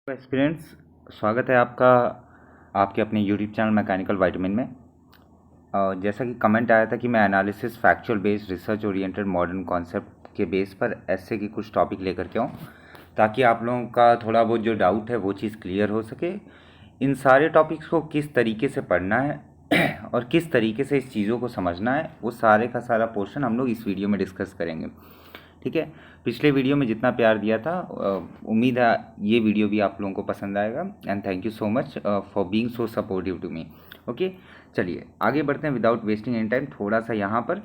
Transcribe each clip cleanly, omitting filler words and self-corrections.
Students, स्वागत है आपका आपके अपने यूट्यूब चैनल मैकेनिकल वाइटमिन में। जैसा कि कमेंट आया था कि मैं analysis factual based research oriented modern concept के बेस पर ऐसे की कुछ टॉपिक लेकर के आऊँ ताकि आप लोगों का थोड़ा बहुत जो डाउट है वो चीज़ क्लियर हो सके। इन सारे टॉपिक्स को किस तरीके से पढ़ना है और किस तरीके से इस चीज़ों को समझना है, वो सारे का सारा पोर्शन हम लोग इस वीडियो में डिस्कस करेंगे। ठीक है, पिछले वीडियो में जितना प्यार दिया था, उम्मीद है ये वीडियो भी आप लोगों को पसंद आएगा। And thank you so much for being so supportive to me. Okay, चलिए आगे बढ़ते हैं विदाउट वेस्टिंग एनी टाइम। थोड़ा सा यहाँ पर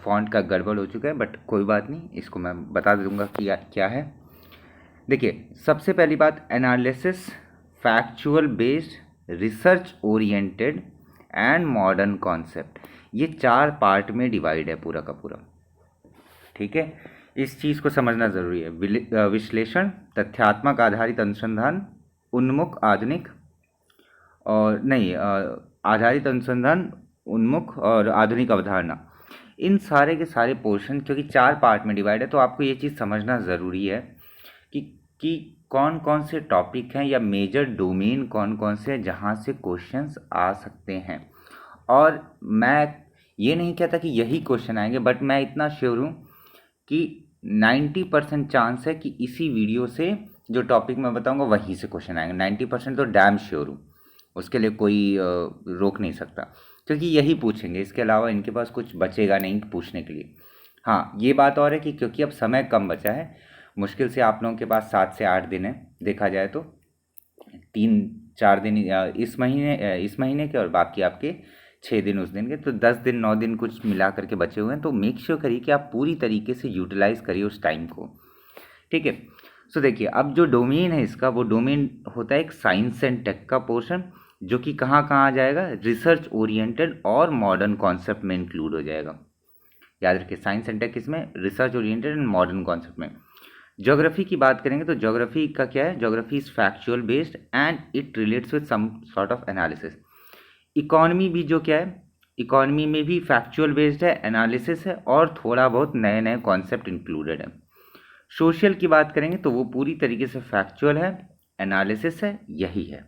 फॉन्ट का गड़बड़ हो चुका है, बट कोई बात नहीं, इसको मैं बता दूंगा कि क्या है। देखिए, सबसे पहली बात, analysis factual based research oriented and modern concept, ये 4 पार्ट में डिवाइड है पूरा का पूरा। ठीक है, इस चीज़ को समझना ज़रूरी है। विश्लेषण, तथ्यात्मक आधारित अनुसंधान, उन्मुख आधुनिक और नहीं आधारित अनुसंधान, उन्मुख और आधुनिक अवधारणा, इन सारे के सारे पोर्शन क्योंकि 4 पार्ट में डिवाइड है तो आपको ये चीज़ समझना ज़रूरी है कि कौन कौन से टॉपिक हैं या मेजर डोमेन कौन कौन से हैं जहाँ से क्वेश्चंस आ सकते हैं। और मैं ये नहीं कहता कि यही क्वेश्चन आएंगे, बट मैं इतना श्योर हूँ कि 90% चांस है कि इसी वीडियो से जो टॉपिक मैं बताऊंगा वहीं से क्वेश्चन आएंगे। 90% तो डैम श्योर हूँ, उसके लिए कोई रोक नहीं सकता, क्योंकि यही पूछेंगे, इसके अलावा इनके पास कुछ बचेगा नहीं पूछने के लिए। हाँ, ये बात और है कि क्योंकि अब समय कम बचा है, मुश्किल से आप लोगों के पास 7 से 8 दिन है, देखा जाए तो 3-4 दिन इस महीने के और बाकी आपके 6 दिन उस दिन के, तो 10 दिन 9 दिन कुछ मिला करके बचे हुए हैं। तो मेक श्योर करिए कि आप पूरी तरीके से यूटिलाइज करिए उस टाइम को। ठीक है, सो देखिए, अब जो डोमेन है इसका, वो डोमेन होता है एक साइंस एंड टेक का पोर्शन, जो कि कहाँ कहाँ आ जाएगा, रिसर्च ओरिएंटेड और मॉडर्न कॉन्सेप्ट में इंक्लूड हो जाएगा। याद रखिए, साइंस एंड टेक इसमें, research oriented and modern concept में। ज्योग्राफी की बात करेंगे तो ज्योग्राफी का क्या है, geography is factual based and it relates with some sort of analysis. Economy भी जो क्या है, इकोनॉमी में भी फैक्चुअल बेस्ड है, एनालिसिस है और थोड़ा बहुत नए नए कॉन्सेप्ट इंक्लूडेड है। सोशल की बात करेंगे तो वो पूरी तरीके से फैक्चुअल है, एनालिसिस है, यही है।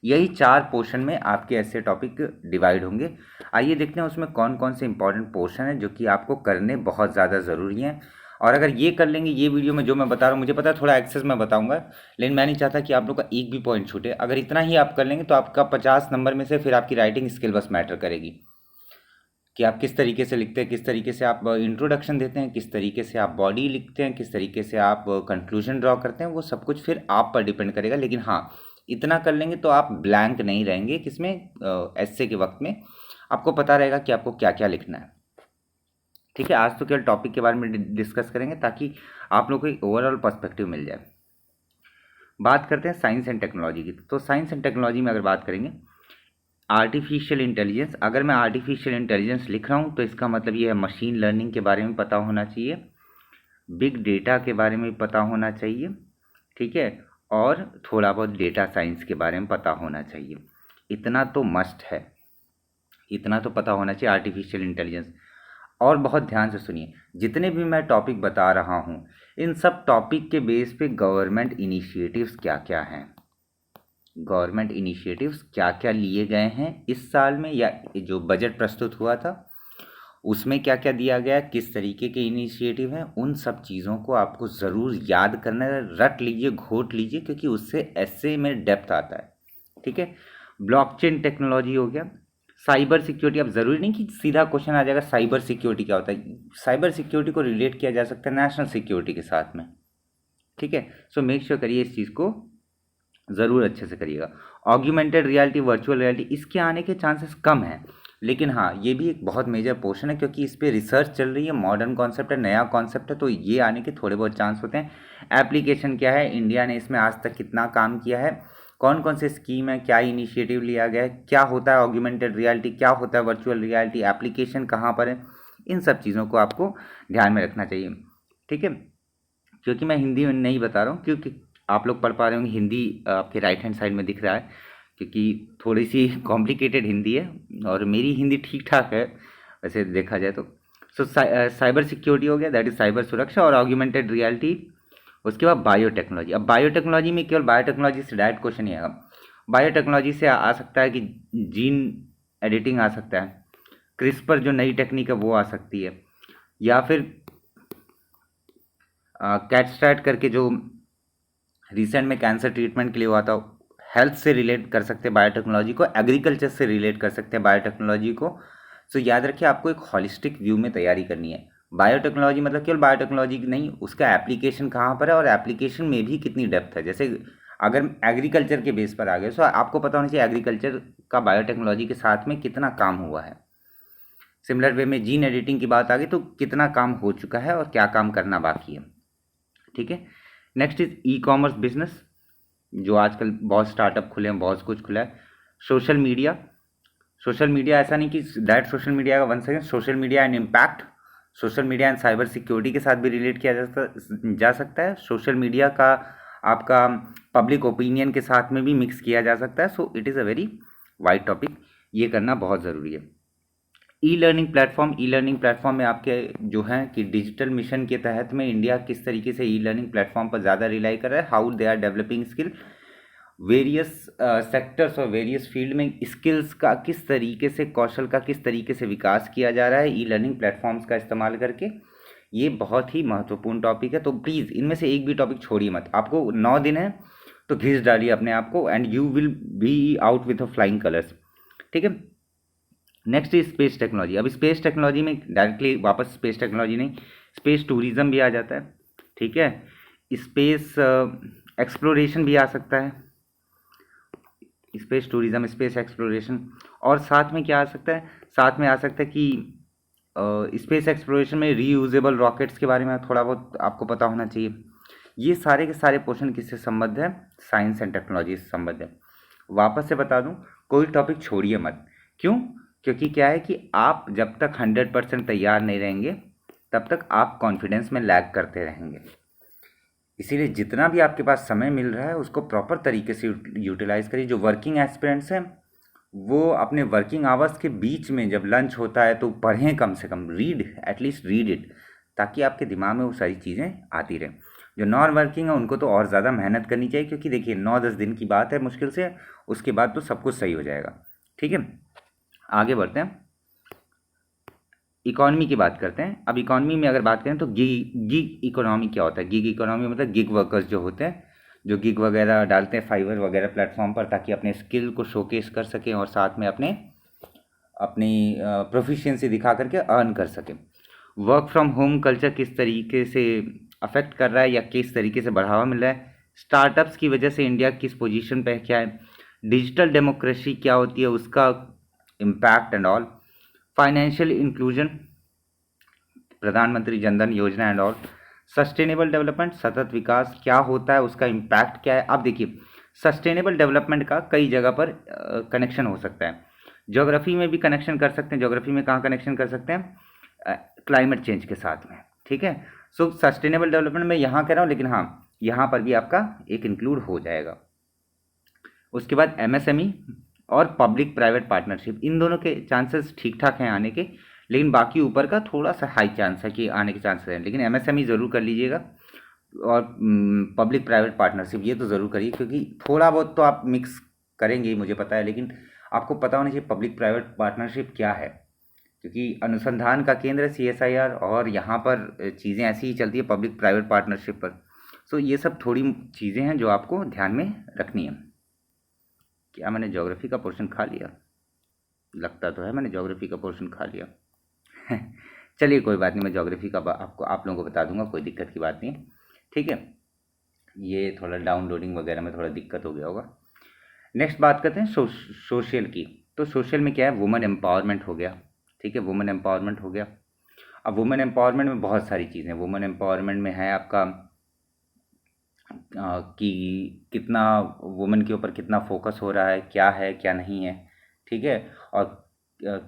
यही 4 पोर्शन में आपके ऐसे टॉपिक डिवाइड होंगे। आइए देखते हैं उसमें कौन कौन से इंपॉर्टेंट पोर्शन है जो कि आपको करने बहुत ज़्यादा ज़रूरी हैं। और अगर ये कर लेंगे, ये वीडियो में जो मैं बता रहा हूँ, मुझे पता है थोड़ा एक्सेस में बताऊंगा, लेकिन मैं नहीं चाहता कि आप लोग का एक भी पॉइंट छूटे। अगर इतना ही आप कर लेंगे तो आपका 50 नंबर में से फिर आपकी राइटिंग स्किल बस मैटर करेगी कि आप किस तरीके से लिखते हैं, किस तरीके से आप इंट्रोडक्शन देते हैं, किस तरीके से आप बॉडी लिखते हैं, किस तरीके से आप कंक्लूजन ड्रॉ करते हैं, वो सब कुछ फिर आप पर डिपेंड करेगा। लेकिन हाँ, इतना कर लेंगे तो आप ब्लैंक नहीं रहेंगे, किसमें, एस्से के वक्त में आपको पता रहेगा कि आपको क्या क्या लिखना है। ठीक है, आज तो केवल टॉपिक के बारे में डिस्कस करेंगे ताकि आप लोग को एक ओवरऑल पर्सपेक्टिव मिल जाए। बात करते हैं साइंस एंड टेक्नोलॉजी की। तो साइंस एंड टेक्नोलॉजी में अगर बात करेंगे, आर्टिफिशियल इंटेलिजेंस, अगर मैं आर्टिफिशियल इंटेलिजेंस लिख रहा हूँ तो इसका मतलब ये है मशीन लर्निंग के बारे में पता होना चाहिए, बिग डेटा के बारे में पता होना चाहिए, ठीक है, और थोड़ा बहुत डेटा साइंस के बारे में पता होना चाहिए। इतना तो मस्ट है, इतना तो पता होना चाहिए आर्टिफिशियल इंटेलिजेंस। और बहुत ध्यान से सुनिए, जितने भी मैं टॉपिक बता रहा हूँ, इन सब टॉपिक के बेस पे गवर्नमेंट इनिशिएटिव्स क्या क्या हैं, गवर्नमेंट इनिशिएटिव्स क्या क्या लिए गए हैं इस साल में, या जो बजट प्रस्तुत हुआ था उसमें क्या क्या दिया गया, किस तरीके के इनिशिएटिव हैं, उन सब चीज़ों को आपको ज़रूर याद करना है, रट लीजिए, घोट लीजिए, क्योंकि उससे ऐसे में डेप्थ आता है। ठीक है, ब्लॉकचेन टेक्नोलॉजी हो गया, साइबर सिक्योरिटी। अब ज़रूरी नहीं कि सीधा क्वेश्चन आ जाएगा साइबर सिक्योरिटी क्या होता है, साइबर सिक्योरिटी को रिलेट किया जा सकता है नेशनल सिक्योरिटी के साथ में। ठीक है, सो मेक श्योर करिए इस चीज़ को ज़रूर अच्छे से करिएगा। ऑग्यूमेंटेड रियलिटी, वर्चुअल रियलिटी, इसके आने के चांसेस कम हैं, लेकिन हाँ, ये भी एक बहुत मेजर पोर्शन है क्योंकि इस पर रिसर्च चल रही है, मॉडर्न कॉन्सेप्ट है, नया कॉन्सेप्ट है, तो ये आने के थोड़े बहुत चांस होते हैं। एप्लीकेशन क्या है, इंडिया ने इसमें आज तक कितना काम किया है, कौन कौन से स्कीम है, क्या इनिशिएटिव लिया गया है, क्या होता है ऑग्यूमेंटेड रियलिटी, क्या होता है वर्चुअल रियलिटी, एप्लीकेशन कहाँ पर है, इन सब चीज़ों को आपको ध्यान में रखना चाहिए। ठीक है, क्योंकि मैं हिंदी में नहीं बता रहा हूँ, क्योंकि आप लोग पढ़ पा रहे होंगे, हिंदी आपके राइट हैंड साइड में दिख रहा है, क्योंकि थोड़ी सी कॉम्प्लिकेटेड हिंदी है और मेरी हिंदी ठीक ठाक है वैसे देखा जाए तो। सो साइबर सिक्योरिटी हो गया, दैट इज साइबर सुरक्षा, और ऑग्यूमेंटेड रियलिटी उसके बाद बायोटेक्नोलॉजी। अब बायोटेक्नोलॉजी में केवल बायोटेक्नोलॉजी से डायरेक्ट क्वेश्चन नहीं आएगा, बायोटेक्नोलॉजी से आ सकता है कि जीन एडिटिंग आ सकता है, क्रिस्पर जो नई टेक्निक है वो आ सकती है, या फिर कैटस्टैट करके जो रिसेंट में कैंसर ट्रीटमेंट के लिए हुआ था, हेल्थ से रिलेट कर सकते हैं बायोटेक्नोलॉजी को, एग्रीकल्चर से रिलेट कर सकते हैं बायोटेक्नोलॉजी को। सो याद रखिए आपको एक हॉलिस्टिक व्यू में तैयारी करनी है। बायोटेक्नोलॉजी मतलब केवल बायोटेक्नोलॉजी नहीं, उसका एप्लीकेशन कहाँ पर है और एप्लीकेशन में भी कितनी डेप्थ है। जैसे अगर एग्रीकल्चर के बेस पर आ गए तो आपको पता होना चाहिए एग्रीकल्चर का बायोटेक्नोलॉजी के साथ में कितना काम हुआ है। सिमिलर वे में जीन एडिटिंग की बात आ गई तो कितना काम हो चुका है और क्या काम करना बाकी है। ठीक है, next is e commerce business, जो आजकल बहुत स्टार्टअप खुले हैं, बहुत कुछ खुला है। सोशल मीडिया, सोशल मीडिया ऐसा नहीं कि डायरेक्ट सोशल मीडिया का one second, social media and impact, social media and cyber security के साथ भी रिलेट किया जा सकता है। सोशल मीडिया का आपका पब्लिक ओपिनियन के साथ में भी मिक्स किया जा सकता है। So it is a very wide topic, ये करना बहुत ज़रूरी है। E learning platform, e learning platform में आपके जो हैं कि डिजिटल मिशन के तहत में इंडिया किस तरीके से ई लर्निंग प्लेटफॉर्म पर ज़्यादा रिलाई कर रहा है, how they are developing skill, various sectors और वेरियस फील्ड में स्किल्स का किस तरीके से, कौशल का किस तरीके से विकास किया जा रहा है ई लर्निंग प्लेटफॉर्म्स का इस्तेमाल करके। ये बहुत ही महत्वपूर्ण टॉपिक है, तो प्लीज़ इनमें से एक भी टॉपिक छोड़िए मत। आपको 9 दिन है तो घिस डालिए अपने आप को and you will be out with a flying colours. ठीक है, नेक्स्ट इज स्पेस टेक्नोलॉजी। अब स्पेस टेक्नोलॉजी में डायरेक्टली वापस स्पेस टेक्नोलॉजी नहीं, स्पेस टूरिज्म भी आ जाता है। ठीक है, स्पेस एक्सप्लोरेशन भी आ सकता है, स्पेस टूरिज्म, स्पेस एक्सप्लोरेशन। और साथ में क्या आ सकता है, साथ में आ सकता है कि स्पेस एक्सप्लोरेशन में रीयूजेबल रॉकेट्स के बारे में थोड़ा बहुत आपको पता होना चाहिए। ये सारे के सारे पोर्शन किससे संबद्ध है, साइंस एंड टेक्नोलॉजी से संबद्ध है। वापस से बता दूं, कोई टॉपिक छोड़िए मत। क्यों? क्योंकि क्या है कि आप जब तक 100% तैयार नहीं रहेंगे तब तक आप कॉन्फिडेंस में लैग करते रहेंगे। इसीलिए जितना भी आपके पास समय मिल रहा है उसको प्रॉपर तरीके से यूटिलाइज करिए। जो वर्किंग एस्पिरेंट्स हैं वो अपने वर्किंग आवर्स के बीच में जब लंच होता है तो पढ़ें, कम से कम रीड, एटलीस्ट रीड इट, ताकि आपके दिमाग में वो सारी चीज़ें आती रहें। जो नॉन वर्किंग है उनको तो और ज़्यादा मेहनत करनी चाहिए, क्योंकि देखिए 9-10 दिन की बात है मुश्किल से, उसके बाद तो सब कुछ सही हो जाएगा। ठीक है, आगे बढ़ते हैं, इकॉनमी की बात करते हैं। अब इकॉनमी में अगर बात करें तो गिग इकोनॉमी क्या होता है। गिग इकोनॉमी मतलब गिग वर्कर्स जो होते हैं, जो गिग वगैरह डालते हैं फाइवर वगैरह प्लेटफॉर्म पर, ताकि अपने स्किल को शोकेस कर सकें और साथ में अपनी प्रोफिशिएंसी दिखा करके अर्न कर सकें। वर्क फ्रॉम होम कल्चर किस तरीके से अफेक्ट कर रहा है या किस तरीके से बढ़ावा मिल रहा है, स्टार्टअप्स की वजह से इंडिया किस पोजीशन पे है, क्या है, डिजिटल डेमोक्रेसी क्या होती है, उसका impact and all, financial inclusion, प्रधानमंत्री जनधन योजना एंड ऑल, सस्टेनेबल डेवलपमेंट, सतत विकास क्या होता है, उसका इम्पैक्ट क्या है। अब देखिए सस्टेनेबल डेवलपमेंट का कई जगह पर कनेक्शन हो सकता है, ज्योग्राफी में भी कनेक्शन कर सकते हैं। ज्योग्राफी में कहाँ कनेक्शन कर सकते हैं, क्लाइमेट चेंज के साथ में। ठीक है, सो सस्टेनेबल डेवलपमेंट में यहाँ कह रहा हूँ, लेकिन हाँ यहाँ पर भी आपका एक इंक्लूड हो जाएगा। उसके बाद एमएसएमई और पब्लिक प्राइवेट पार्टनरशिप, इन दोनों के चांसेस ठीक ठाक हैं आने के, लेकिन बाकी ऊपर का थोड़ा सा हाई चांस है कि आने के चांसेस हैं। लेकिन एमएसएमई ज़रूर कर लीजिएगा और पब्लिक प्राइवेट पार्टनरशिप ये तो ज़रूर करिए, क्योंकि थोड़ा बहुत तो आप मिक्स करेंगे ही मुझे पता है, लेकिन आपको पता होना चाहिए पब्लिक प्राइवेट पार्टनरशिप क्या है, क्योंकि अनुसंधान का केंद्र है सीएसआईआर और यहाँ पर चीज़ें ऐसी ही चलती है पब्लिक प्राइवेट पार्टनरशिप पर। सो ये सब थोड़ी चीज़ें हैं जो आपको ध्यान में रखनी है। क्या मैंने ज्योग्राफी का पोर्शन खा लिया? लगता तो है मैंने ज्योग्राफी का पोर्शन खा लिया। चलिए कोई बात नहीं, मैं ज्योग्राफी का आपको आप लोगों को बता दूंगा, कोई दिक्कत की बात नहीं। ठीक है, ये थोड़ा डाउनलोडिंग वगैरह में थोड़ा दिक्कत हो गया होगा। नेक्स्ट बात करते हैं सोशल की। तो सोशल में क्या है, वुमेन एम्पावरमेंट हो गया। ठीक है, वुमेन एम्पावरमेंट हो गया। अब वुमेन एम्पावरमेंट में बहुत सारी चीज़ें, वुमेन एम्पावरमेंट में है आपका कि कितना वुमेन के ऊपर कितना फोकस हो रहा है क्या नहीं है। ठीक है, और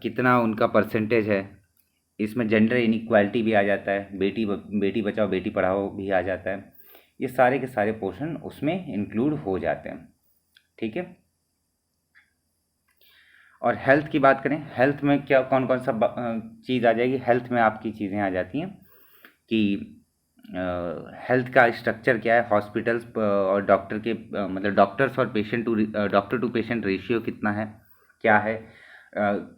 कितना उनका परसेंटेज है। इसमें जेंडर इनइक्वालिटी भी आ जाता है, बेटी बचाओ बेटी पढ़ाओ भी आ जाता है। ये सारे के सारे पोर्शन उसमें इंक्लूड हो जाते हैं। ठीक है, और हेल्थ की बात करें, हेल्थ में क्या कौन कौन सा चीज़ आ जाएगी, हेल्थ में आपकी चीज़ें आ जाती हैं कि हेल्थ का स्ट्रक्चर क्या है, हॉस्पिटल्स और डॉक्टर के मतलब डॉक्टर्स और patient to doctor to patient ratio कितना है, क्या है,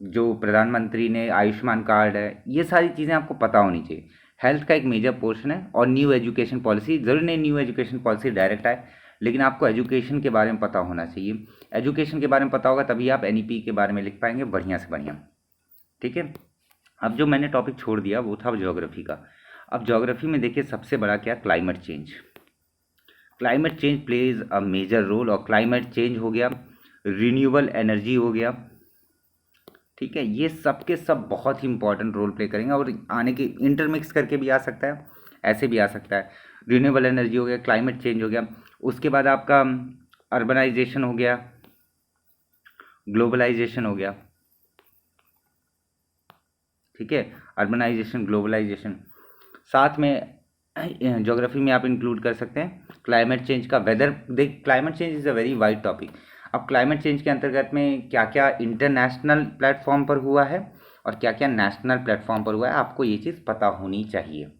जो प्रधानमंत्री ने आयुष्मान कार्ड है, ये सारी चीज़ें आपको पता होनी चाहिए। हेल्थ का एक मेजर पोर्शन है। और न्यू एजुकेशन पॉलिसी, ज़रूरी नहीं न्यू एजुकेशन पॉलिसी डायरेक्ट आए, लेकिन आपको एजुकेशन के बारे में पता होना चाहिए। एजुकेशन के बारे में पता होगा तभी आप एनईपी के बारे में लिख पाएंगे बढ़िया से बढ़िया। ठीक है। अब जो मैंने टॉपिक छोड़ दिया वो था ज्योग्राफी का। अब ज्योग्राफी में देखिए सबसे बड़ा क्या, climate change. Climate change plays a major role. और क्लाइमेट चेंज हो गया, रिन्यूएबल एनर्जी हो गया, ठीक है, ये सब के सब बहुत ही इंपॉर्टेंट रोल प्ले करेंगे। और आने के इंटरमिक्स करके भी आ सकता है, ऐसे भी आ सकता है। रिन्यूएबल एनर्जी हो गया, क्लाइमेट चेंज हो गया, उसके बाद आपका अर्बनाइजेशन हो गया, ग्लोबलाइजेशन हो गया, ठीक है, अर्बनाइजेशन, ग्लोबलाइजेशन। साथ में ज्योग्राफी में आप इंक्लूड कर सकते हैं क्लाइमेट चेंज का। वेदर देख, climate change is a very wide topic. अब क्लाइमेट चेंज के अंतर्गत में क्या क्या इंटरनेशनल प्लेटफॉर्म पर हुआ है और क्या क्या नेशनल प्लेटफॉर्म पर हुआ है, आपको ये चीज़ पता होनी चाहिए।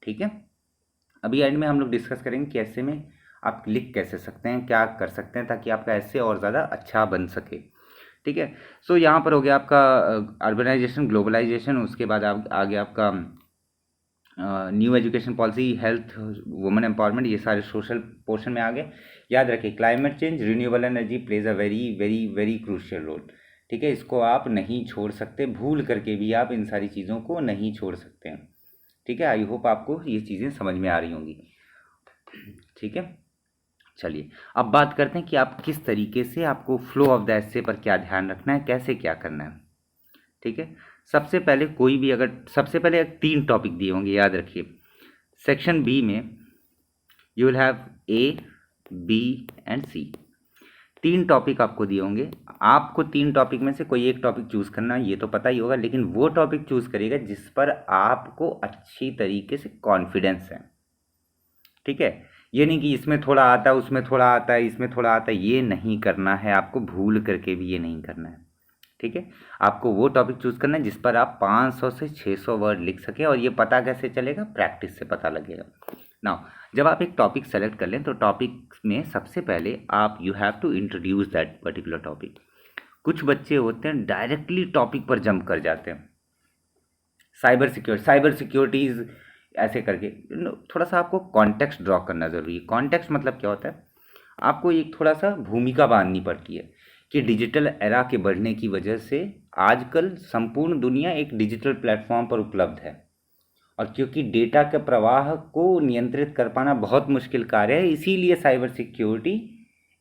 ठीक है। अभी एंड में हम लोग डिस्कस करेंगे कि ऐसे में आप लिख कैसे सकते हैं, क्या कर सकते हैं ताकि आपका ऐसे और ज़्यादा अच्छा बन सके। ठीक है। सो यहाँ पर हो गया आपका अर्बनाइजेशन, ग्लोबलाइजेशन, उसके बाद आप आ गया आपका new education policy, health, women empowerment, ये सारे सोशल पोर्शन में आ गए। याद रखिए climate change, renewable energy plays a very very very crucial role. ठीक है, इसको आप नहीं छोड़ सकते, भूल करके भी आप इन सारी चीज़ों को नहीं छोड़ सकते हैं। ठीक है। आई होप आपको ये चीज़ें समझ में आ रही होंगी। ठीक है। चलिए अब बात करते हैं कि आप किस तरीके से, आपको फ्लो ऑफ द एसे पर क्या ध्यान रखना है, कैसे क्या करना है। ठीक है। सबसे पहले कोई भी अगर, सबसे पहले 3 टॉपिक दिए होंगे, याद रखिए। सेक्शन बी में you will have A, B and C. 3 topic आपको दिए होंगे। आपको 3 टॉपिक में से कोई एक टॉपिक चूज़ करना है, ये तो पता ही होगा, लेकिन वो टॉपिक चूज़ करिएगा जिस पर आपको अच्छी तरीके से कॉन्फिडेंस है। ठीक है। ये नहीं कि इसमें थोड़ा आता है, उसमें थोड़ा आता है, इसमें थोड़ा आता है, ये नहीं करना है आपको, भूल करके भी ये नहीं करना है। ठीक है। आपको वो टॉपिक चूज़ करना है जिस पर आप 500 से 600 वर्ड लिख सकें। और ये पता कैसे चलेगा, प्रैक्टिस से पता लगेगा। नाउ जब आप एक टॉपिक सेलेक्ट कर लें तो टॉपिक में सबसे पहले आप you have to introduce that particular topic. कुछ बच्चे होते हैं डायरेक्टली टॉपिक पर जंप कर जाते हैं, साइबर सिक्योरिटीज़ ऐसे करके। थोड़ा सा आपको कॉन्टेक्स्ट ड्रॉ करना ज़रूरी है। कॉन्टेक्स्ट मतलब क्या होता है, आपको एक थोड़ा सा भूमिका बांधनी पड़ती है कि डिजिटल एरा के बढ़ने की वजह से आजकल संपूर्ण दुनिया एक डिजिटल प्लेटफॉर्म पर उपलब्ध है। और क्योंकि डेटा के प्रवाह को नियंत्रित कर पाना बहुत मुश्किल कार्य है, इसीलिए साइबर सिक्योरिटी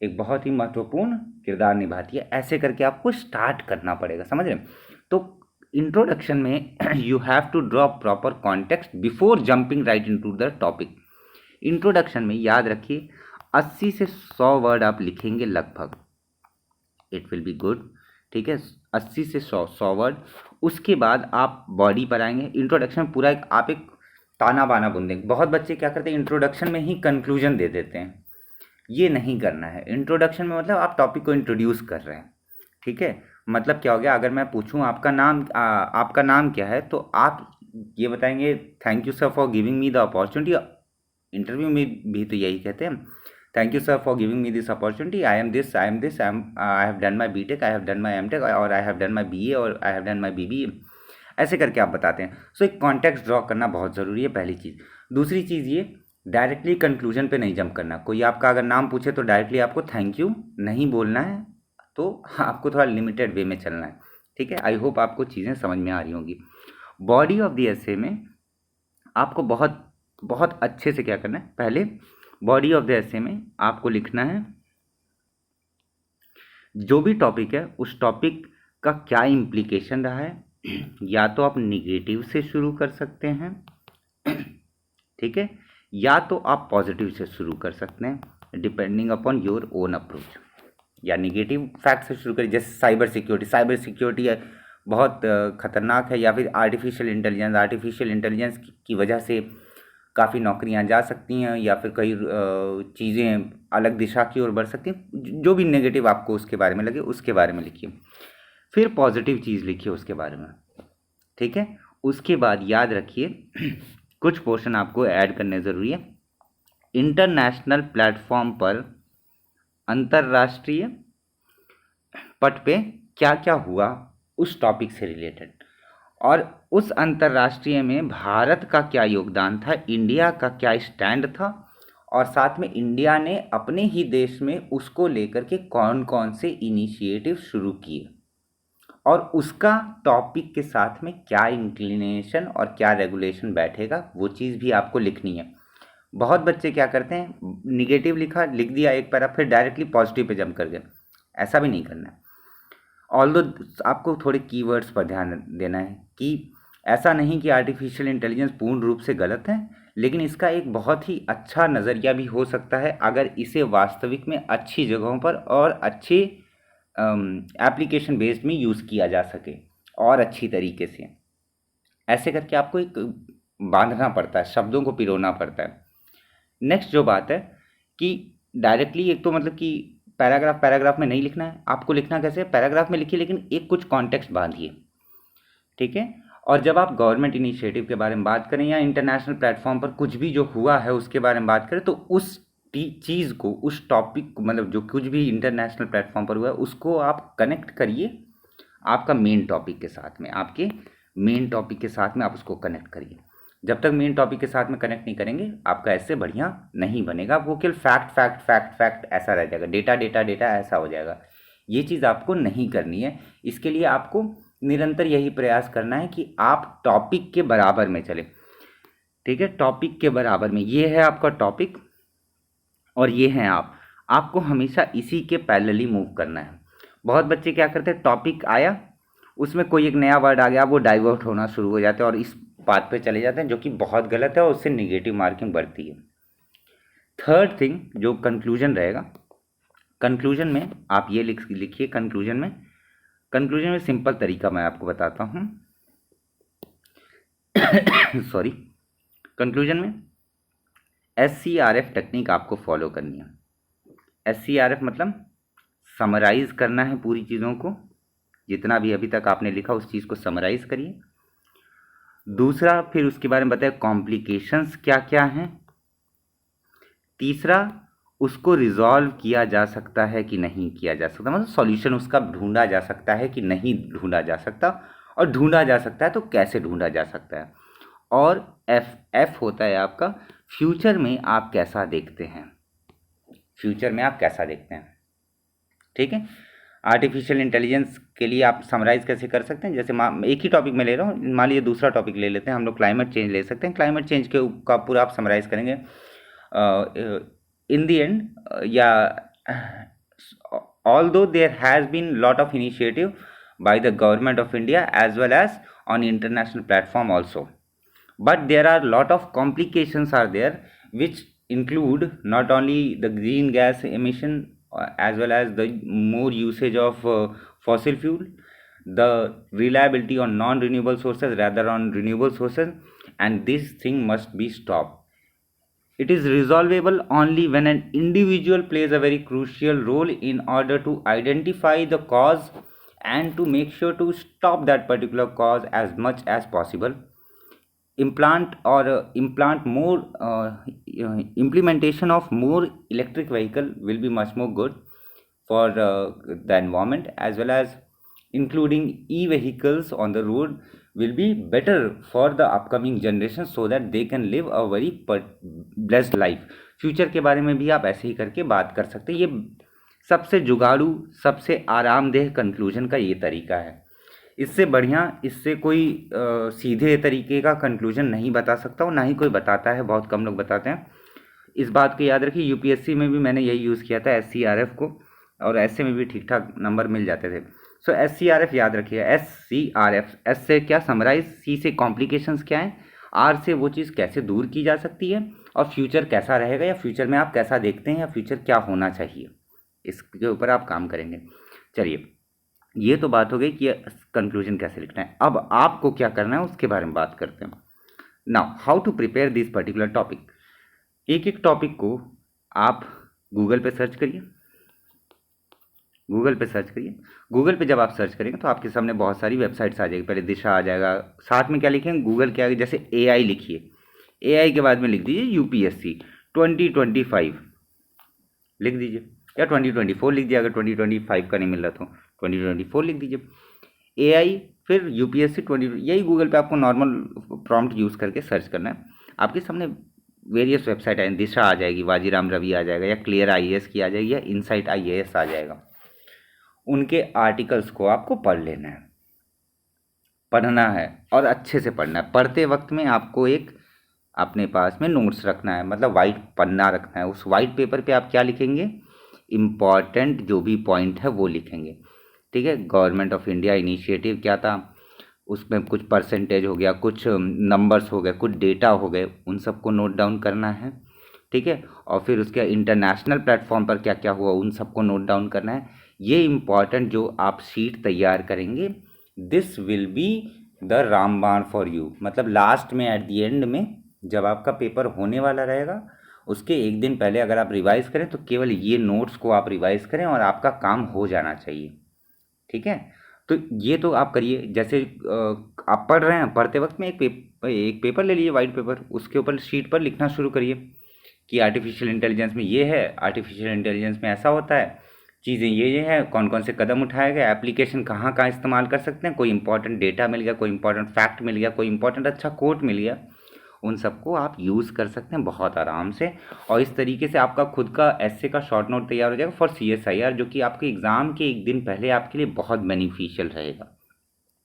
एक बहुत ही महत्वपूर्ण किरदार निभाती है। ऐसे करके आपको स्टार्ट करना पड़ेगा, समझ रहे हैं। तो इंट्रोडक्शन में you have to draw proper context before jumping right into the topic. Introduction में याद रखिए 80 से 100 वर्ड आप लिखेंगे लगभग, इट विल बी गुड। ठीक है, 80 से 100 वर्ड। उसके बाद आप बॉडी पर आएंगे। इंट्रोडक्शन पूरा आप एक ताना बाना बुन देंगे। बहुत बच्चे क्या करते हैं, इंट्रोडक्शन में ही कंक्लूजन दे देते हैं, ये नहीं करना है। इंट्रोडक्शन में मतलब आप टॉपिक को इंट्रोड्यूस कर रहे हैं। ठीक है। मतलब क्या हो गया, अगर मैं पूछूं आपका नाम क्या है, तो आप ये बताएंगे thank you sir for giving me the opportunity. Interview में भी तो यही कहते हैं, thank you sir for giving me this opportunity, I have done my BTech, I have done my MTech, और I have done my BA, और I have done my BBA. ऐसे करके आप बताते हैं। सो एक कॉन्टेक्स्ट ड्रॉ करना बहुत ज़रूरी है, पहली चीज़। दूसरी चीज़ ये, डायरेक्टली कंक्लूजन पे नहीं जंप करना। कोई आपका अगर नाम पूछे तो डायरेक्टली आपको थैंक यू नहीं बोलना है, तो आपको थोड़ा लिमिटेड वे में चलना है। ठीक है। आई होप आपको चीज़ें समझ में आ रही होंगी। बॉडी ऑफ द एसे में आपको बहुत बहुत अच्छे से क्या करना है, पहले बॉडी ऑफ द एसे में आपको लिखना है जो भी टॉपिक है उस टॉपिक का क्या इम्प्लीकेशन रहा है। या तो आप निगेटिव से शुरू कर सकते हैं, ठीक है, या तो आप पॉजिटिव से शुरू कर सकते हैं, depending upon your own approach. या निगेटिव फैक्ट से शुरू करें, जैसे साइबर सिक्योरिटी है बहुत खतरनाक है, या फिर आर्टिफिशियल इंटेलिजेंस की वजह से काफ़ी नौकरियां जा सकती हैं, या फिर कई चीज़ें अलग दिशा की ओर बढ़ सकती हैं। जो भी नेगेटिव आपको उसके बारे में लगे उसके बारे में लिखिए। फिर पॉजिटिव चीज़ लिखिए उसके बारे में। ठीक है। उसके बाद याद रखिए कुछ पोर्शन आपको ऐड करने ज़रूरी है। इंटरनेशनल प्लेटफॉर्म पर अंतर्राष्ट्रीय पट पे क्या क्या हुआ उस टॉपिक से रिलेटेड, और उस अंतर्राष्ट्रीय में भारत का क्या योगदान था, इंडिया का क्या स्टैंड था, और साथ में इंडिया ने अपने ही देश में उसको लेकर के कौन कौन से इनिशिएटिव शुरू किए, और उसका टॉपिक के साथ में क्या इंक्लिनेशन और क्या रेगुलेशन बैठेगा, वो चीज़ भी आपको लिखनी है। बहुत बच्चे क्या करते हैं, निगेटिव लिख दिया एक पैरा, फिर डायरेक्टली पॉजिटिव पे जंप कर गए। ऐसा भी नहीं करना है। ऑल्दो आपको थोड़े कीवर्ड्स पर ध्यान देना है कि ऐसा नहीं कि आर्टिफिशियल इंटेलिजेंस पूर्ण रूप से गलत है, लेकिन इसका एक बहुत ही अच्छा नज़रिया भी हो सकता है अगर इसे वास्तविक में अच्छी जगहों पर और अच्छे एप्लीकेशन बेस्ड में यूज़ किया जा सके और अच्छी तरीके से। ऐसे करके आपको एक बांधना पड़ता है, शब्दों को पिरोना पड़ता है। नेक्स्ट जो बात है कि डायरेक्टली एक तो मतलब कि पैराग्राफ में नहीं लिखना है आपको। लिखना कैसे, पैराग्राफ में लिखिए लेकिन एक कुछ कॉन्टेक्स्ट बांधिए, ठीक है। और जब आप गवर्नमेंट इनिशिएटिव के बारे में बात करें या इंटरनेशनल प्लेटफॉर्म पर कुछ भी जो हुआ है उसके बारे में बात करें, तो उस चीज़ को, उस टॉपिक को, मतलब जो कुछ भी इंटरनेशनल प्लेटफॉर्म पर हुआ है उसको आप कनेक्ट करिए आपका मेन टॉपिक के साथ में, आपके मेन टॉपिक के साथ में आप उसको कनेक्ट करिए। जब तक मेन टॉपिक के साथ में कनेक्ट नहीं करेंगे आपका ऐसे बढ़िया नहीं बनेगा। वो केवल फैक्ट फैक्ट फैक्ट फैक्ट ऐसा रह जाएगा, डेटा डेटा डेटा ऐसा हो जाएगा। ये चीज़ आपको नहीं करनी है। इसके लिए आपको निरंतर यही प्रयास करना है कि आप टॉपिक के बराबर में चले, ठीक है। टॉपिक के बराबर में, ये है आपका टॉपिक और ये हैं आपको हमेशा इसी के पैरेलली मूव करना है। बहुत बच्चे क्या करते हैं, टॉपिक आया उसमें कोई एक नया वर्ड आ गया, वो डाइवर्ट होना शुरू हो जाते हैं और इस बात पे चले जाते हैं, जो कि बहुत गलत है और उससे निगेटिव मार्किंग बढ़ती है। थर्ड थिंग जो कंक्लूजन रहेगा, कंक्लूजन में आप ये लिखिए। कंक्लूजन में सिंपल तरीका मैं आपको बताता हूँ सॉरी। कंक्लूजन में SCRF टेक्निक आपको फॉलो करनी है। SCRF मतलब समराइज करना है पूरी चीज़ों को, जितना भी अभी तक आपने लिखा उस चीज़ को समराइज करिए। दूसरा, फिर उसके बारे में बताइए कॉम्प्लिकेशंस क्या क्या हैं। तीसरा, उसको रिजॉल्व किया जा सकता है कि नहीं किया जा सकता, मतलब सॉल्यूशन उसका ढूंढा जा सकता है कि नहीं ढूंढा जा सकता, और ढूंढा जा सकता है तो कैसे ढूंढा जा सकता है। और F होता है आपका फ्यूचर में आप कैसा देखते हैं, फ्यूचर में आप कैसा देखते हैं, ठीक है। आर्टिफिशियल इंटेलिजेंस के लिए आप समराइज़ कैसे कर सकते हैं, जैसे एक ही टॉपिक में ले रहा हूँ, मान लीजिए दूसरा टॉपिक ले लेते हैं हम लोग, क्लाइमेट चेंज ले सकते हैं। क्लाइमेट चेंज के का पूरा आप समराइज़ करेंगे इन दी एंड, या although there has been lot of initiative by the government of India as well as on international platform also, but there are lot of complications are there which include not only the green gas emission as well as the more usage of fossil fuel, the reliability on non-renewable sources rather on renewable sources, and this thing must be stopped. It is resolvable only when an individual plays a very crucial role in order to identify the cause and to make sure to stop that particular cause as much as possible. Implementation of more electric vehicle will be much more good for the environment, as well as including e-vehicles on the road will be better for the upcoming generation so that they can live a very blessed life. Future के बारे में भी आप ऐसे ही करके बात कर सकते हैं। ये सबसे जुगाड़ू, सबसे आरामदेह कंक्लूजन का ये तरीका है। इससे बढ़िया, इससे कोई सीधे तरीके का कंक्लूजन नहीं बता सकता और ना ही कोई बताता है, बहुत कम लोग बताते हैं। इस बात को याद रखिए, यूपीएससी में भी मैंने यही यूज़ किया था SCRF को, और ऐसे में भी ठीक ठाक नंबर मिल जाते थे। सो SCRF याद रखिए, SCRF, S से क्या समराइज, C से कॉम्प्लिकेशंस क्या है, R से वो चीज़ कैसे दूर की जा सकती है, और फ्यूचर कैसा रहेगा या फ्यूचर में आप कैसा देखते हैं या फ्यूचर क्या होना चाहिए, इसके ऊपर आप काम करेंगे। चलिए, ये तो बात हो गई कि कंक्लूजन कैसे लिखना है। अब आपको क्या करना है उसके बारे में बात करते हैं। Now how to prepare this particular topic. एक एक टॉपिक को आप गूगल पे सर्च करिए। गूगल पे जब आप सर्च करेंगे तो आपके सामने बहुत सारी वेबसाइट्स आ जाएगी। पहले दिशा आ जाएगा, साथ में क्या लिखेंगे, गूगल क्या, जैसे AI लिखिए, AI के बाद में लिख दीजिए UPSC 2025 लिख दीजिए, या 2024 लिख दीजिए, अगर 2025 का नहीं मिल रहा तो 2024 लिख दीजिए। AI फिर UPSC 20, यही गूगल पे आपको नॉर्मल प्रॉम्प्ट यूज़ करके सर्च करना है। आपके सामने वेरियस वेबसाइट है, दिशा आ जाएगी, वाजीराम रवि आ जाएगा, या क्लियर IAS की आ जाएगी, या इनसाइट IAS आ जाएगा। उनके आर्टिकल्स को आपको पढ़ लेना है, पढ़ना है और अच्छे से पढ़ना है। पढ़ते वक्त में आपको एक अपने पास में नोट्स रखना है, मतलब वाइट पन्ना रखना है। उस वाइट पेपर पे आप क्या लिखेंगे, इम्पॉर्टेंट जो भी पॉइंट है वो लिखेंगे, ठीक है। गवर्नमेंट ऑफ इंडिया इनिशिएटिव क्या था, उसमें कुछ परसेंटेज हो गया, कुछ नंबर्स हो गए, कुछ डेटा हो गए, उन सबको नोट डाउन करना है, ठीक है। और फिर उसके इंटरनेशनल प्लेटफॉर्म पर क्या क्या हुआ उन सबको नोट डाउन करना है। ये इम्पॉर्टेंट जो आप शीट तैयार करेंगे, दिस विल बी द रामबाण फॉर यू। मतलब लास्ट में एट द एंड में जब आपका पेपर होने वाला रहेगा, उसके एक दिन पहले अगर आप रिवाइज करें तो केवल ये नोट्स को आप रिवाइज करें और आपका काम हो जाना चाहिए, ठीक है। तो ये तो आप करिए। जैसे आप पढ़ रहे हैं, पढ़ते वक्त में एक पेपर ले लीजिए, वाइट पेपर, उसके ऊपर शीट पर लिखना शुरू करिए कि आर्टिफिशियल इंटेलिजेंस में ये है, आर्टिफिशियल इंटेलिजेंस में ऐसा होता है, चीज़ें ये है, कौन कौन से कदम उठाए गए, एप्लीकेशन कहाँ कहाँ इस्तेमाल कर सकते हैं, कोई इंपॉर्टेंट डेटा मिल गया, कोई इंपॉर्टेंट फैक्ट मिल गया, कोई इंपॉर्टेंट अच्छा कोट मिल गया, उन सबको आप यूज़ कर सकते हैं बहुत आराम से। और इस तरीके से आपका खुद का ऐसे का शॉर्ट नोट तैयार हो जाएगा फॉर CSIR, जो कि आपके एग्ज़ाम के एक दिन पहले आपके लिए बहुत बेनिफिशियल रहेगा,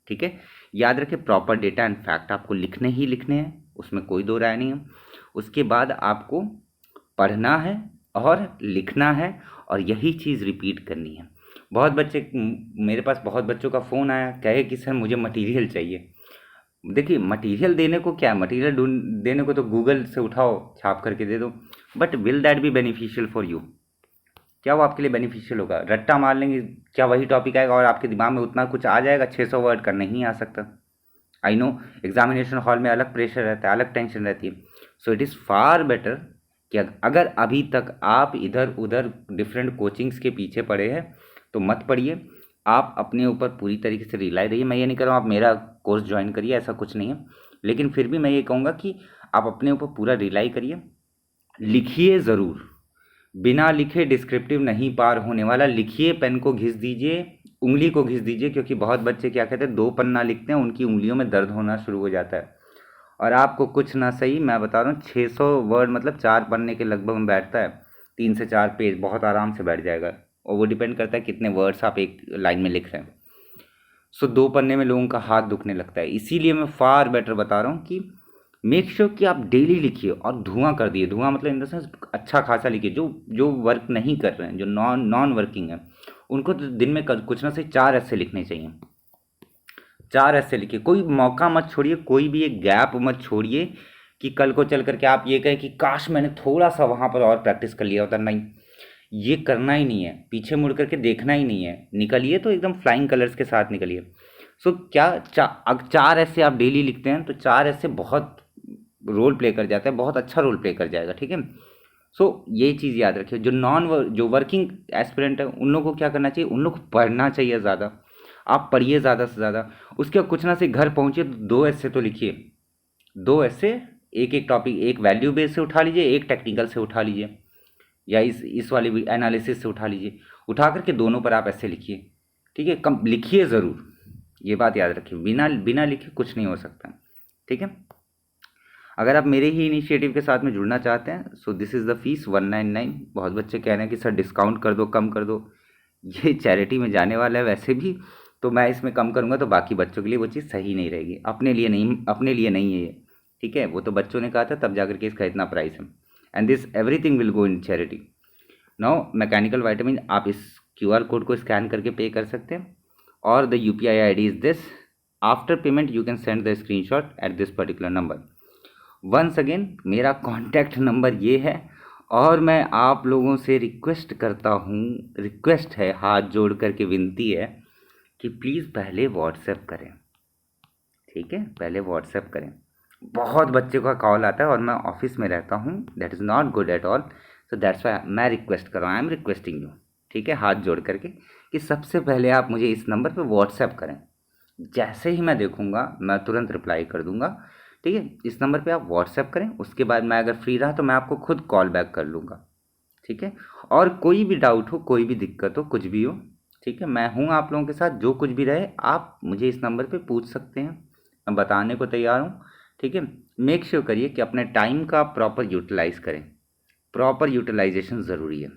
ठीक है। याद रखें, प्रॉपर डेटा एंड फैक्ट आपको लिखने ही लिखने हैं, उसमें कोई दो राय नहीं है। उसके बाद आपको पढ़ना है और लिखना है, और यही चीज़ रिपीट करनी है। बहुत बच्चे, मेरे पास बहुत बच्चों का फ़ोन आया, कहे कि सर मुझे मटेरियल चाहिए। देखिए, मटेरियल देने को क्या है, मटेरियल ढूंढ देने को तो गूगल से उठाओ, छाप करके दे दो, but will that be beneficial for you? क्या वो आपके लिए बेनिफिशियल होगा? रट्टा मार लेंगे, क्या वही टॉपिक आएगा और आपके दिमाग में उतना कुछ आ जाएगा? 600 वर्ड का नहीं आ सकता। आई नो, एग्जामिनेशन हॉल में अलग प्रेशर रहता है, अलग टेंशन रहती है। So it is far better कि अगर अभी तक आप इधर उधर डिफरेंट कोचिंग्स के पीछे पड़े हैं तो मत पढ़िए। आप अपने ऊपर पूरी तरीके से रिलाई रहिए। मैं ये नहीं कर रहा हूँ आप मेरा कोर्स ज्वाइन करिए, ऐसा कुछ नहीं है, लेकिन फिर भी मैं ये कहूँगा कि आप अपने ऊपर पूरा रिलाई करिए। लिखिए ज़रूर, बिना लिखे डिस्क्रिप्टिव नहीं पार होने वाला। लिखिए, पेन को घिस दीजिए, उंगली को घिस दीजिए, क्योंकि बहुत बच्चे क्या कहते हैं, 2 पन्ना लिखते हैं, उनकी उंगलियों में दर्द होना शुरू हो जाता है। और आपको कुछ ना सही, मैं बता रहा हूँ, 600 वर्ड मतलब 4 पन्ने के लगभग में बैठता है। 3 से 4 पेज बहुत आराम से बैठ जाएगा, और वो डिपेंड करता है कितने वर्ड्स आप एक लाइन में लिख रहे हैं। सो 2 पन्ने में लोगों का हाथ दुखने लगता है। इसीलिए मैं फार बेटर बता रहा हूँ कि मेक श्योर कि आप डेली लिखिए, और धुआं कर दिए। धुआं मतलब इन द सेंस अच्छा खासा लिखिए। जो जो वर्क नहीं कर रहे हैं, जो नॉन वर्किंग है, उनको तो दिन में कुछ ना सही 4 ऐसे लिखने चाहिए। 4 ऐसे लिखिए, कोई मौका मत छोड़िए, कोई भी एक गैप मत छोड़िए कि कल को चल करके आप ये कहें कि काश मैंने थोड़ा सा वहाँ पर और प्रैक्टिस कर लिया होता। नहीं, ये करना ही नहीं है, पीछे मुड़ करके देखना ही नहीं है। निकलिए तो एकदम फ्लाइंग कलर्स के साथ निकलिए। सो क्या 4 ऐसे आप डेली लिखते हैं तो 4 ऐसे बहुत रोल प्ले कर जाता है, बहुत अच्छा रोल प्ले कर जाएगा, ठीक है। सो ये चीज़ याद रखिए। जो वर्किंग एस्पिरेंट है, उन लोगों को क्या करना चाहिए, उन लोग को पढ़ना चाहिए ज़्यादा। आप पढ़िए ज़्यादा से ज़्यादा। उसके बाद कुछ ना से घर पहुँचिए तो 2 ऐसे तो लिखिए। 2 ऐसे, एक एक टॉपिक, एक वैल्यू बेस से उठा लीजिए, एक टेक्निकल से उठा लीजिए, या इस वाली एनालिसिस से उठा लीजिए। उठा करके दोनों पर आप ऐसे लिखिए, ठीक है। कम लिखिए ज़रूर, ये बात याद रखिए। बिना बिना लिखे कुछ नहीं हो सकता, ठीक है। अगर आप मेरे ही इनिशिएटिव के साथ में जुड़ना चाहते हैं, so this is the fees 199। बहुत बच्चे कह रहे हैं कि सर डिस्काउंट कर दो, कम कर दो। ये चैरिटी में जाने वाला है वैसे भी, तो मैं इसमें कम करूँगा तो बाकी बच्चों के लिए वो चीज़ सही नहीं रहेगी। अपने लिए नहीं, अपने लिए नहीं है ये, ठीक है। वो तो बच्चों ने कहा था, तब जाकर के इसका इतना प्राइस है। And this everything will go in charity. Now mechanical vitamin, आप इस QR कोड को स्कैन करके पे कर सकते हैं, और the UPI ID is this. After payment you can send the screenshot at this particular number. Once again, मेरा कॉन्टैक्ट नंबर ये है, और मैं आप लोगों से रिक्वेस्ट करता हूँ, रिक्वेस्ट है, हाथ जोड़ करके विनती है कि प्लीज़ पहले व्हाट्सएप करें, ठीक है। पहले व्हाट्सएप करें। बहुत बच्चे का कॉल आता है और मैं ऑफिस में रहता हूँ, that is not good at all. So that's why मैं रिक्वेस्ट कर रहा हूँ, आई एम रिक्वेस्टिंग यू, ठीक है, हाथ जोड़ करके, कि सबसे पहले आप मुझे इस नंबर पे व्हाट्सएप करें। जैसे ही मैं देखूँगा मैं तुरंत रिप्लाई कर दूँगा, ठीक है, इस नंबर पे आप व्हाट्सएप करें, उसके बाद मैं अगर फ्री रहा तो मैं आपको खुद कॉल बैक कर लूँगा। ठीक है, और कोई भी डाउट हो, कोई भी दिक्कत हो, कुछ भी हो, ठीक है, मैं हूँ आप लोगों के साथ। जो कुछ भी रहे आप मुझे इस नंबर पे पूछ सकते हैं, मैं बताने को तैयार हूँ। ठीक है, मेक श्योर करिए कि अपने टाइम का प्रॉपर यूटिलाइज करें, प्रॉपर यूटिलाइजेशन ज़रूरी है।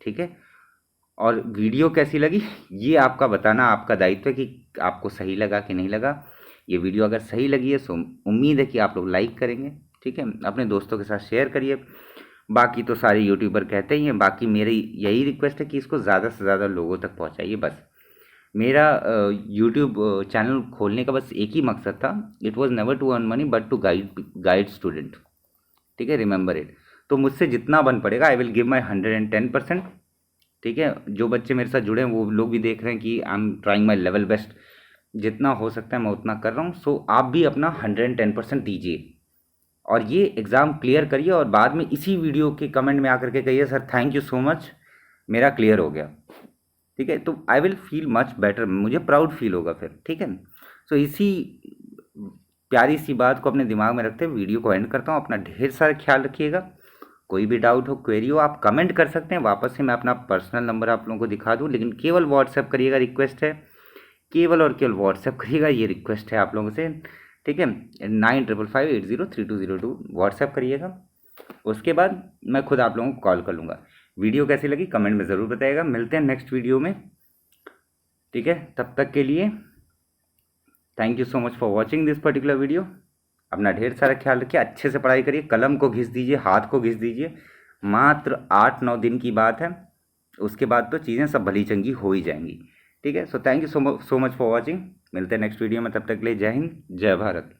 ठीक है, और वीडियो कैसी लगी ये आपका बताना आपका दायित्व है कि आपको सही लगा कि नहीं लगा। ये वीडियो अगर सही लगी है तो उम्मीद है कि आप लोग लाइक करेंगे। ठीक है, अपने दोस्तों के साथ शेयर करिए। बाकी तो सारे यूट्यूबर कहते ही हैं, बाकी मेरी यही रिक्वेस्ट है कि इसको ज़्यादा से ज़्यादा लोगों तक पहुंचाइए। बस मेरा यूट्यूब चैनल खोलने का बस एक ही मकसद था, it was never to earn money but to guide student. ठीक है, रिमेंबर इट। तो मुझसे जितना बन पड़ेगा आई विल गिव माई 110%। ठीक है, जो बच्चे मेरे साथ जुड़े हैं वो लोग भी देख रहे हैं कि I am trying my level best, जितना हो सकता है मैं उतना कर रहा हूँ। सो आप भी अपना 110% दीजिए और ये एग्ज़ाम क्लियर करिए, और बाद में इसी वीडियो के कमेंट में आकर के कहिए sir thank you so much, मेरा क्लियर हो गया। ठीक है, तो I will feel much better, मुझे प्राउड फील होगा फिर। ठीक है, सो इसी प्यारी सी बात को अपने दिमाग में रखते हुए वीडियो को एंड करता हूँ। अपना ढेर सारा ख्याल रखिएगा। कोई भी डाउट हो, क्वेरी हो, आप कमेंट कर सकते हैं। वापस से मैं अपना पर्सनल नंबर आप लोगों को दिखा दूँ, लेकिन केवल व्हाट्सएप करिएगा, रिक्वेस्ट है, केवल और केवल व्हाट्सएप करिएगा, ये रिक्वेस्ट है आप लोगों से। ठीक है, 9555803202 व्हाट्सएप करिएगा। उसके बाद मैं खुद आप लोगों को कॉल कर लूँगा। वीडियो कैसी लगी कमेंट में ज़रूर बताइएगा। मिलते हैं नेक्स्ट वीडियो में। ठीक है, तब तक के लिए thank you so much for watching this particular video. अपना ढेर सारा ख्याल रखिए, अच्छे से पढ़ाई करिए, कलम को घिस दीजिए, हाथ को घिस दीजिए। मात्र 8-9 दिन की बात है, उसके बाद तो चीज़ें सब भली चंगी हो ही जाएंगी। ठीक है, so thank you so much for watching. मिलते हैं नेक्स्ट वीडियो में, तब तक के लिए जय हिंद, जय भारत।